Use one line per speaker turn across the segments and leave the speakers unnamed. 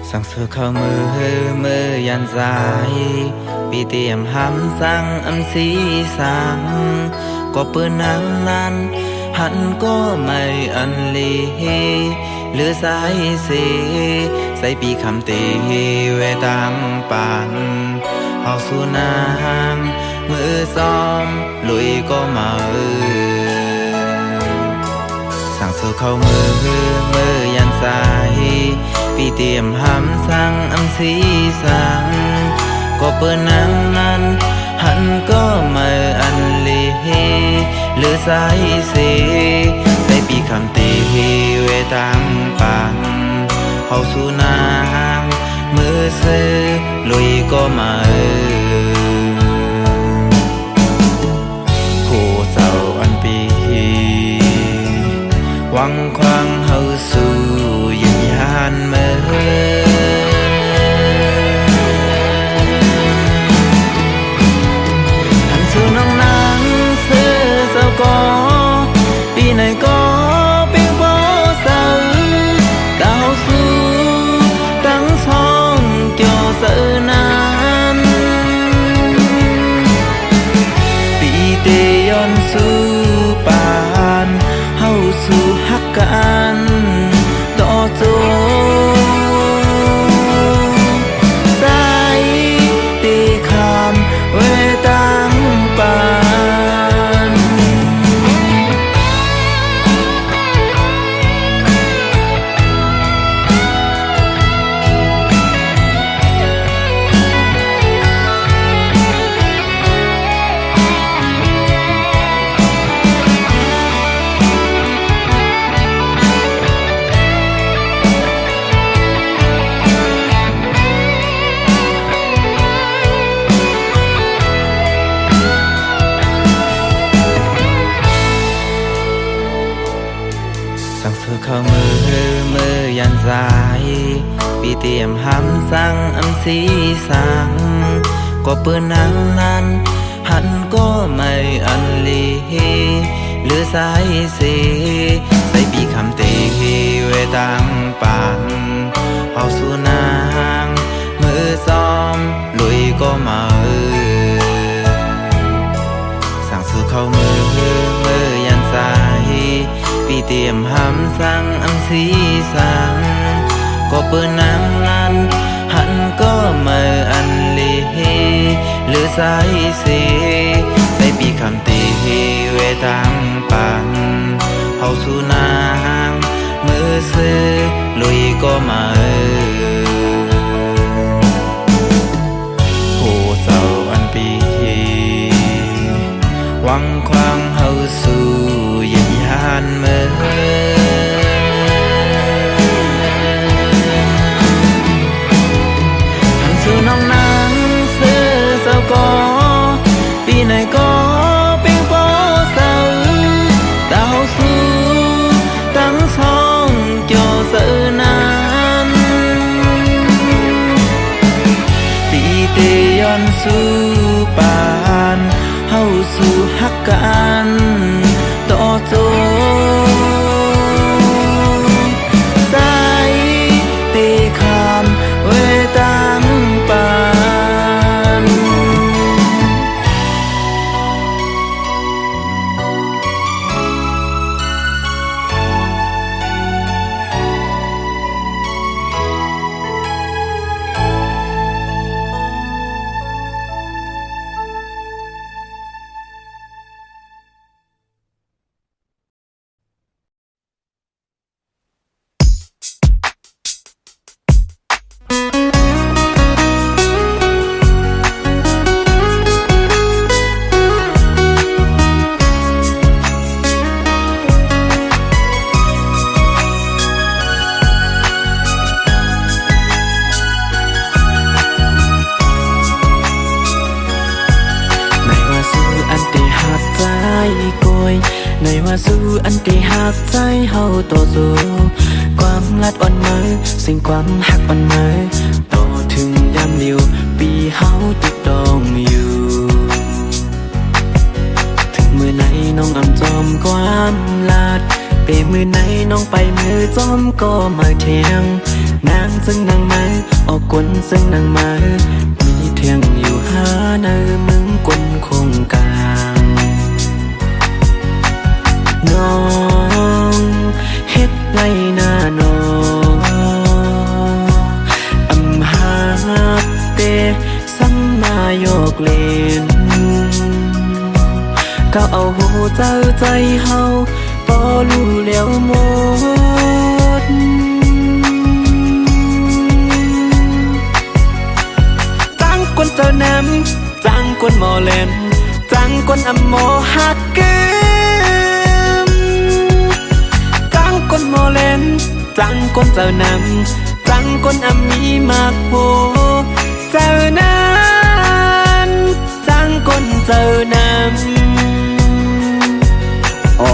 สั่งซื้อข้าวมือยันสายปีเตรียมหำสั่งสีสังก็เปิดนังนั้นหันก็ไม่อันลีหรือสายเสใส่ปีคำตีเวตังปันเฮาสู่นางมือซ้อมลุยก็มาสั่งสู่เข้ามือยันสายปีเตรียมหำสั่งสีสังก็เปิดนังนั้นหันก็ไม่อันลีหรือสายเสใส่ปีคำตีเวตังปังเฮาสู่นางมือซื้อลุยก็มาผู้เศร้าอันปีหวังควังเฮาสู่ยืนยันมือหันสู่น้องนางซื้อเศร้าก็ปีไหนก็เพียงพอเศร้าดาวสู่ตั้งช่องเกี่ยวเสือนานปีเตย้อนสู่ปานเฮาสู่ฮักกันต่อโจใจเตคำเวตังปานสั่งซื้อข้าวมือยันสายปีเตรียมหำสั่งสีสังก็เปิดนังนั้นหันก็ไม่อันลีหรือสายเสใส่ปีคำตีเวตังปันเฮาสู่นางมือซ้อมลุยก็มาสั่งซื้อข้าวมือยันสายปีเตรียมหำสั่งสีสังก็เปิดนังนั้นหันก็ไม่อันลีหรือสายเสใส่ปีคำตีเวตังปันเฮาสู่นางมือซื้อลุยก็มาผู้เศร้าอันปีหวังควังเฮาสู่ยืนยันมือหันสู่น้องนางซื้อเศร้าก็ปีไหนก็เพียงพอเศร้าดาวสู่ตั้งช่องเกี่ยวเสือนานปีเตย้อนสู่ปานเฮาสู่ฮักกันต่อโจใจเตคำเวตังปานในว่าสู้อันที่หักใจเฮาต่อสู้ความลัดอ่อนมือสิ่งความหักอ่อนมือต่อถึงยามเดียวปีเฮาติดดองอยู่ถึงมือไหนน้องอำจอมความลัด เปมือไหนน้องไปมือจอมก็มาเทียง นางซึ่งนางมาออกกลซึ่งนางมามีเทียงอยู่หาเนอมึงกลคงกลางน้องเฮ็ดไรหน้าน้องอำหาเตสัมมาโยกเลนก็เอาหูเจ้าใจเฮาบ่รู้แล้วหมดจังคนเจ้าน้ำจังคนหมอเลนจังคนอำโมหักเกิมจังคนหมอเลนจังคนเจ้าน้ำจังคนอำมีมากโหเจ้านั้นจังคนเจ้าน้ำ
อ๋อ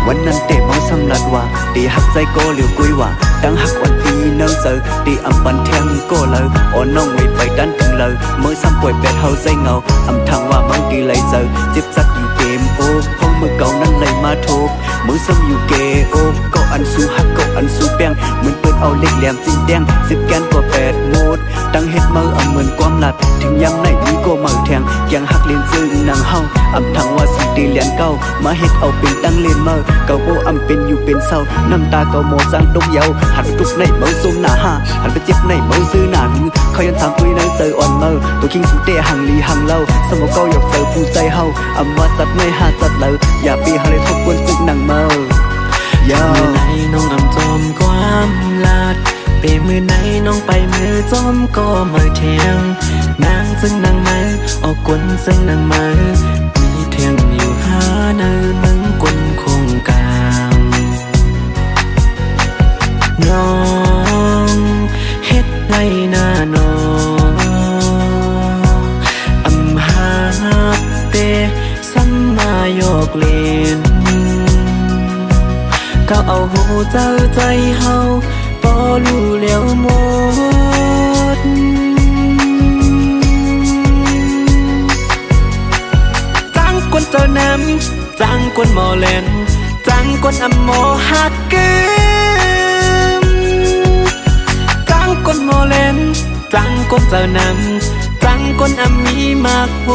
วันนั้นเตะเมาสำลัดว่าตีหักใจโกเหลียวกุยว่าดังหักวันตีเนิงเจอตีอำปันแทงโกเลยอ๋อน้องไม่ไปดันถึงเลยเมื่อซ้ำป่วยเป็ดเฮาใจเงาอำทางว่าบางทีเลยเจอจิบจักอยู่เกมโอ้พงมือเก่านั้นเลยมาทบมือซ้ำอยู่เกโอ้ก็อันสู้หักก็อันสู้แป้งเหมือนเปิดเอาเล็กแหลมจิ้มแดง10แกนกว่า8โมดตั้งเฮ็ดมืออำเหมือนความหลัดถึงยำไหนมีก็มือแทงเกียงหักเลียนซึ่งนางเฮาอำทางว่าสุตีเลียนเก้ามาเฮ็ดเอาเป็นตั้งเล่นมือเก่าโบอำเป็นอยู่เป็นเศร้าน้ำตาเก่าโมสร้างตกเยาหันไปทุกในเมาซุ่มหน้าห้าหันไปเจ็บในเมาซื้อหน้าหึเขายันถามตุยในเจออ่อนเมาตัวคิงสุเตะหังลีหังเล่าสมองเก่าหยอกเจอผู้ใจเฮาอำว่าสัตว์ในหาสัตว์เลยอย่าปีหาเลยทบกวนซึกหนังเมา
มือไหนน้องอำจอมความลาดเปมือไหนน้องไปมือจอมก็มาเทียงนางซึ่งนางมาออกกลซึ่งนางมามีเทียงอยู่หาเนอมึงกลคงกลางน้องเฮ็ดไรหน้าน้องอำหาเตสัมมาโยกเลนก็เอาหูเจ้าใจเฮาบ่รู้แล้วหมดจังคนเจ้าน้ำจังคนหมอเลนจังคนอำโมหักเกิมจังคนหมอเลนจังคนเจ้าน้ำจังคนอำมีมากโห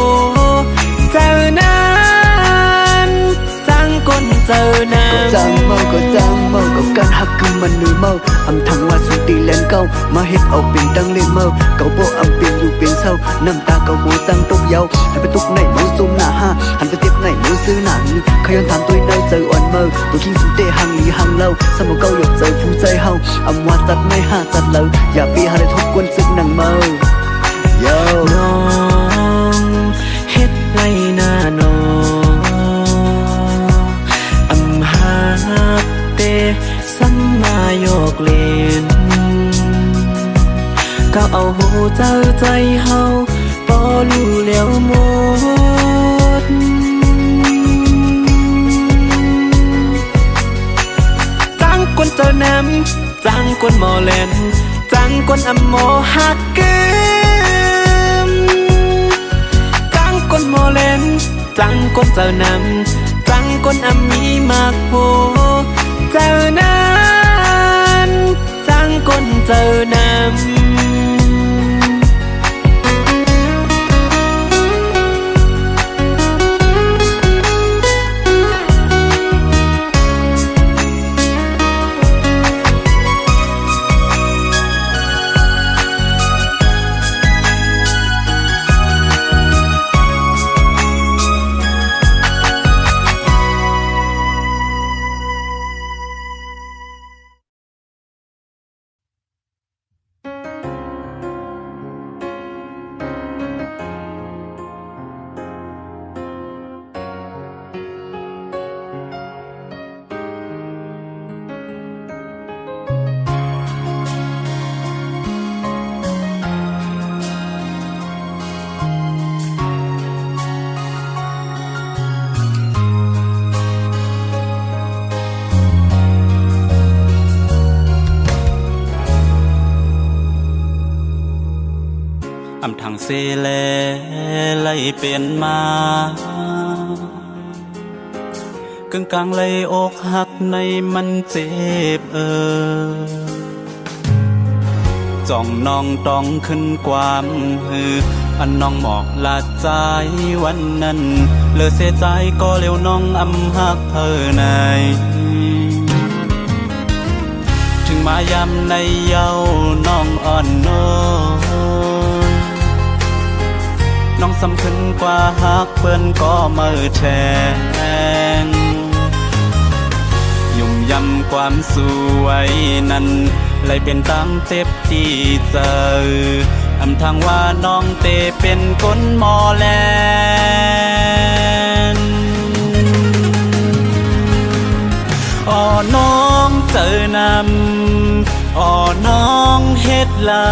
เจ้านั้นจังคนเจ้าน้ำ
ก็จังเมาก็การหักคือมันเหนื่อยเมาอำทางว่าสุตีแลนเก้ามาเฮ็ดเอาเป็นตั้งเล่นเมาเก่าโบอำเป็นอยู่เป็นเศร้าน้ำตาเก่าโบสร้างตกเยาหันไปตุกในเมาซุ่มหน้าห้าหันไปเจ็บในเมาซื้อหนังเขายันถามตัวในเจออ่อนเมาตัวคิงสุเตะหังลีหังเล่าสมองเก่าหยอกเจอผู้ใจเฮาอำว่าสัตว์ในหาสัตว์เลยอย่าปีหาเลยทบกวนซึกหนังเมา
น้องเฮ็ดไรหน้าน้องอำหาเตสัมมาโยกเลนก็เอาหูเจ้าใจเฮาบ่รู้แล้วหมดจังคนเจ้าน้ำจังคนหมอเลนจังคนอำโมหักเกิมจังคนหมอเลนจังคนเจ้าน้ำจังคนอำมีมากโหเจ้านั้นจังคนเจ้าน้ำ
อำทางเสแลไล่เปลี่ยนมากึ่งกลางไหลอกหักในมันเจ็บ จ้องน้องต้องขึ้นความหืออันน้องหมอกลาดใจวันนั้นเลือเสียใจก็เร็วน้องอำหักเธอในถึงมายำในเย้าน้องอ่อนน้อยน้องสำคัญกว่าหักเปิ้นก็มือแทงยุ่มยำความสวยนั้นเลยเป็นตามเจ็บที่เจออำทางว่าน้องเตเป็นคนหมอแลนอ้อน้องเจอนำอ้อน้องเฮ็ดหลา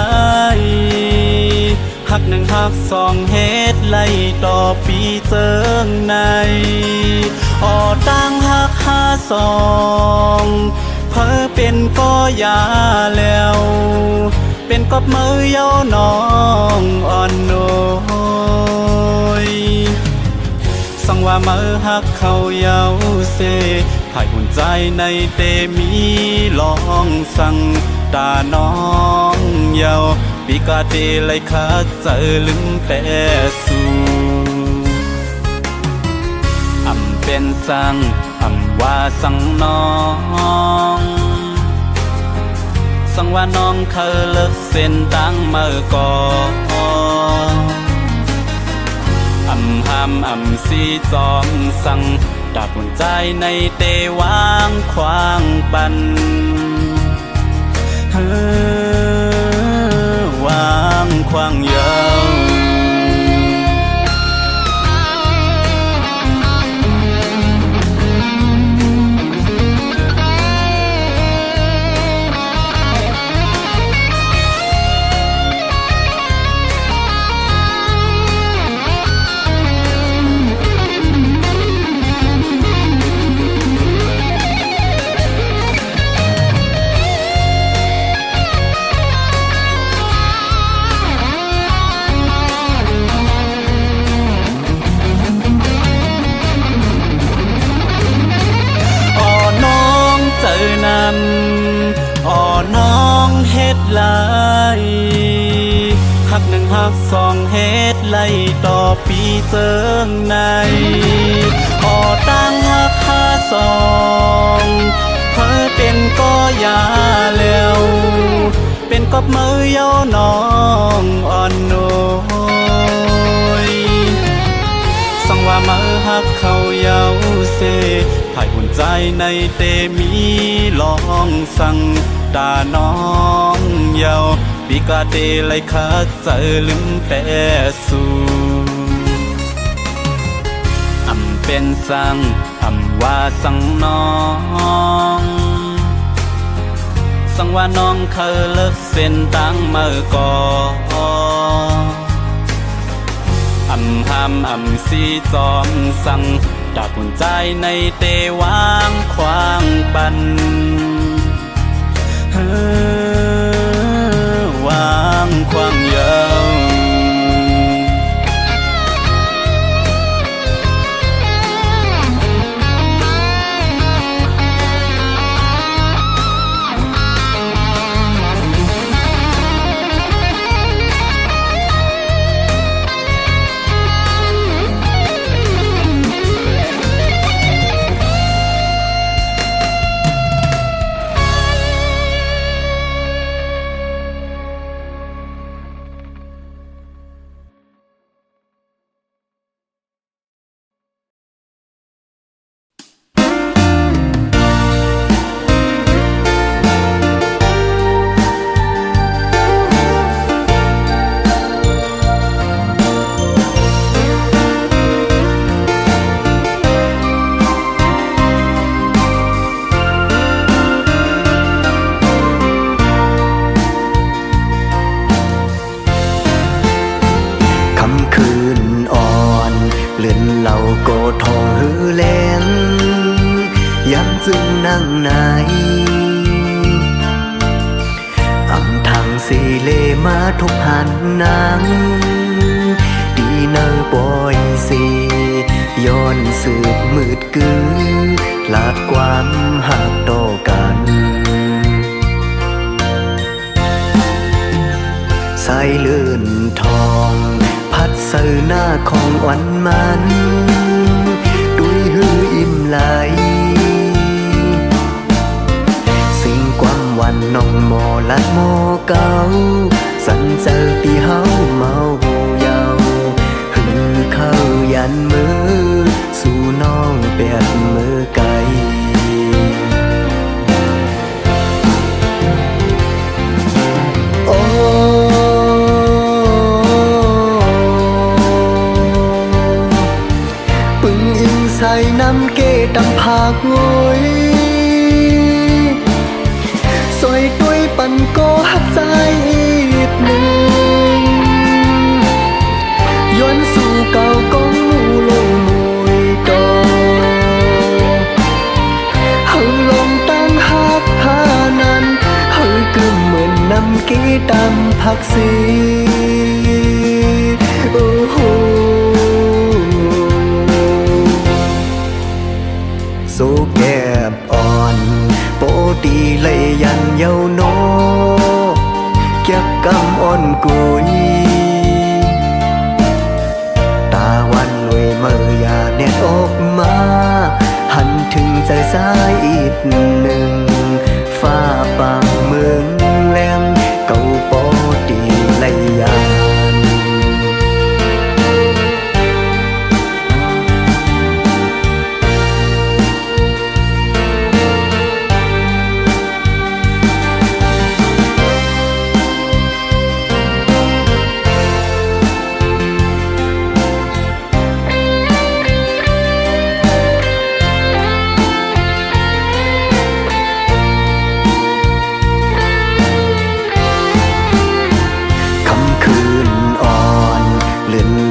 ยหักหนึ่งหักสองเฮ็ดไล่ต่อปีเจิงในอ้อตั้งหักห้าสองเพอเป็นก็ยาแล้วเป็นกบมือเย้าน้องอ่อนโน้ยสังว่ามือหักเขาเย้าเซถ่ายหุ่นใจในเตมีลองสั่งตาน้องเย้าปีกาเตเลยขาดเจอลึงแต่สู่อำเป็นสั่งอำว่าสั่งน้องสั่งว่าน้องเคยเลิกเส้นตั้งเมื่อก่อนอำห้ามอำสีจอมสั่งดาบหัวใจในเตวางควางปันวางควางเยาวอ้อน้องเฮ็ดหลายหักหนึ่งหักสองเฮ็ดไล่ต่อปีเจิงในอ้อตั้งหักห้าสองเพอเป็นก็ยาแล้วเป็นกบมือเย้าน้องอ่อนโน้ยสังว่ามือหักเขาเย้าเซถ่ายหุ่นใจในเตมีลองสั่งตาน้องเย้าปีกาเตเลยขาดเจอลืมแต่สู่อำเป็นสั่งอำว่าสั่งน้องสั่งว่าน้องเคยเลิกเส้นตั้งเมื่อก่อนอำห้ามอำสีจอมสั่งดาบหุ่นใจในเตวางควางปันวางควางเยาว
ซึ่งนั่งไหนอำทางสีเลมาทุกหันนางดีเนอปอยสีย้อนสืบมืดกือลาดความหักต่อกัน สายเลื่อนทองพัดเสือหน้าของวันมันดุยหืออิ่มไหลสิ่งความวันน้องโมลัดโมเก่าสันเจอปีเฮาเมาเยาหือเข้ายันมือสู่น้องเปียดมือไกลใส่น้ำเกดำผากงวยสวยตุ้ยปันโกหักใจอีกหนึ่งย้อนสู่เก่ากองมูลงมวยดอเฮาลงตั้งหักหานั้นเฮากึ่มเหมือนน้ำเกดำผักสีโอ้โหโซแก็บอ่อนโปดีเลยยันเยาโนเก็บกำอ่อนกุยตาวันลวยเมื่อยาเน็ตออกมาหันถึงใจสายอีกหนึ่งฟ้าปางเมืองแหลมเก่าโปดีเลยยัน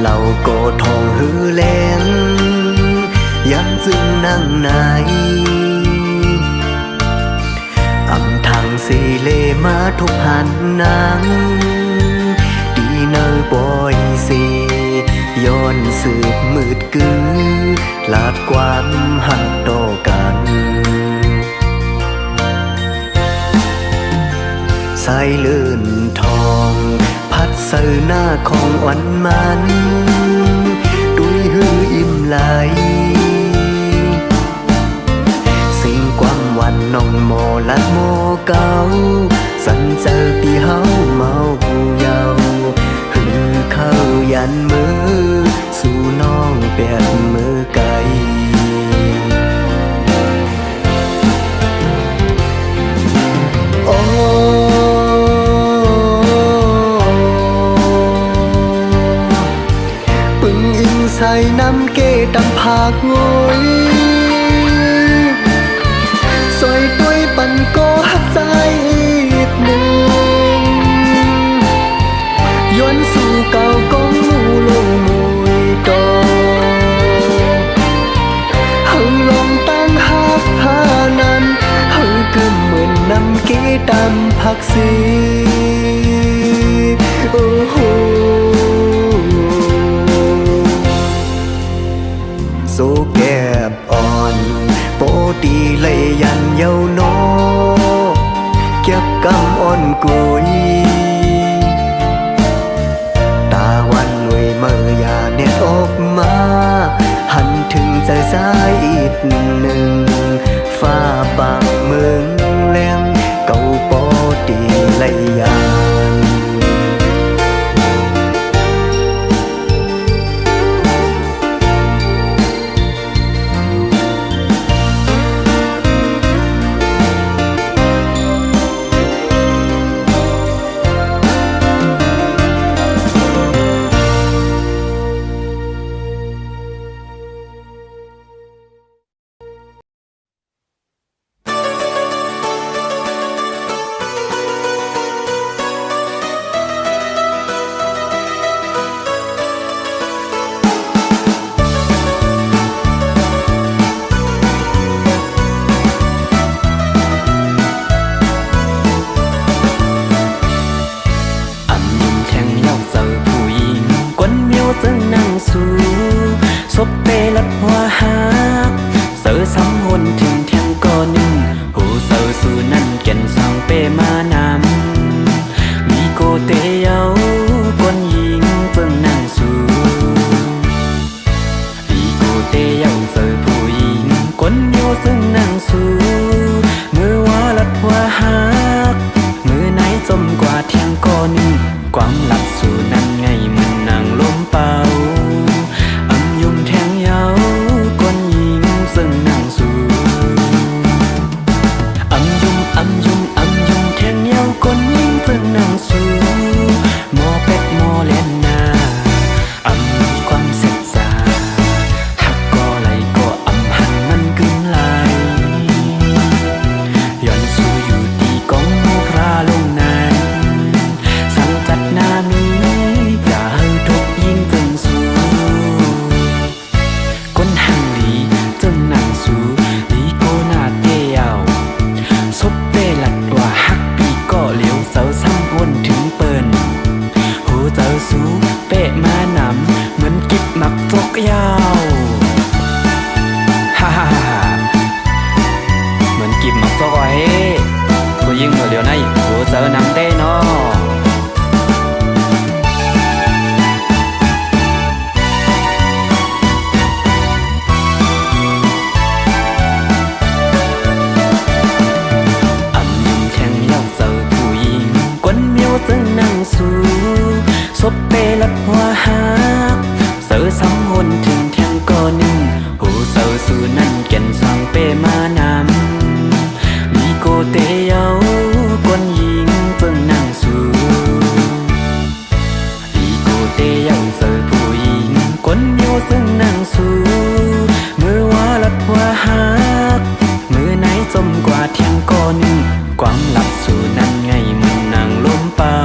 เราโกทองหือแลงยังจึงนั่งไหนอำทางสีเลมาทุกหันนางดีเนอปอยสีย้อนสืบมืดกือลาดความหักต่อกันสายเลื่อนทองพัดเสือหน้าของวันมันดุยหืออิ่มไหลสิ่งความวันน้องโมลัดโมเก่าสันเจอปีเฮาเมาเยาหือเข้ายันมือสู่น้องเปียดมือไกลใส่น้ำเกดำผากงวยสวยตุ้ยปันโกหักใจอีกหนึ่งย้อนสู่เก่ากองมูลงมวยดอเฮาลงตั้งหักหานั้นเฮากึ่มเหมือนน้ำเกดำผักสีโอ้โหโซแก็บอ่อนโปดีเลยยันเยาโนเก็บกำอ่อนกุยตาวันลวยเมื่อยาเน็ตออกมาหันถึงใจสายอีกหนึ่งฟ้าปางเมืองแหลมเก่าโปดีเลยยั เตเยาคนหญิงเบิ่งนั่งสู่อีโกเตเยาเจอผู้หญิงคนอยู่ซึ่งนั่งสู่มือว่าลัดว่าหักมือไหนจมกว่าเที่ยงก่อนกวางหลับสู่นั่นไงมันนั่งลมเป่าอำยุมแทงเยาคนหญิงซึ่งนั่งสู่อำยุมแทงเยาคนหญิงซึ่งนั่งสู่หมอเป็ดหมอเล่นนาอำมีความเสร็จสาหักก็ไหลก็อำหันมันกึ่งไหลย้อนสู่อยู่ตีกองหมูพระลงนั้นสังจัดนามีอย่าเฮาทุกยิ่งจึงสู่คนหังหลีจึงนั่งสู่ลีโกนาเตเยาซบเปลัดว่าหักปีก็เหลียวเสาซ้ำวนถึงเปิ้นหูเจ้าสู่เปะมานำเหมือนกิบหมักจกยาวฮ่าฮ่าฮ่าเหมือนกิบหมักจกไอ้ผู้ยิ่งเมื่อเดียวในหูเจ้านำเต้นอจึงนั่งสู่ศพเปลัดหัวหักเสือสองหนถึงเที่ยงก่อนหูเสือสู่นั่นแก่นสองเปมานำมีโกเตเยาคนหญิงจึงนั่งสู่มีโกเตเยาเสือผู้หญิงคนโยจึงนั่งสู่มือว่าลัดหัวหักมือไหนจมกว่าเที่ยงก่อนกวางหลับสู่นั่นไงมันนั่งลมเป่า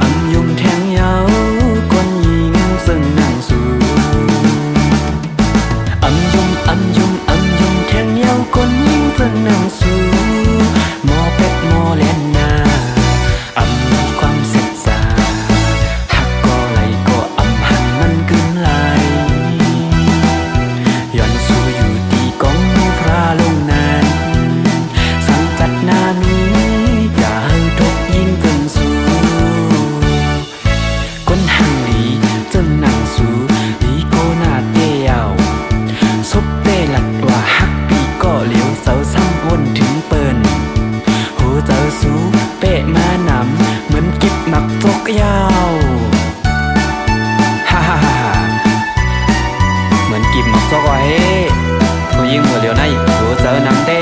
อำยุมแทงเยาคนหญิงซึ่งนั่งสู่อำยุมแทงเยาคนหญิงซึ่งนั่งสู่หมอเป็ดหมอเล่นนาอำมีความเสร็จสาหักก็ไหลก็อำหันมันกึ่งไหลย้อนสู่อยู่ที่กองหมูพระลงนั้นสังจัดนามีอย่าเฮาทุกยิ่งจึงสู่คนหังหลีจึงนั่งสู่ลีโกนาเตเยาซบเปลัดว่าหักปีก็เหลียวเสาซ้ำวนถึงเปิ้นหูเจ้าสู่เปะมานำเหมือนกิบหมักจกยาวฮ่าฮ่าฮ่าเหมือนกิบหมักจกไว้ผู้ยิ่งเมื่อเดียวในหูเจ้านำเต้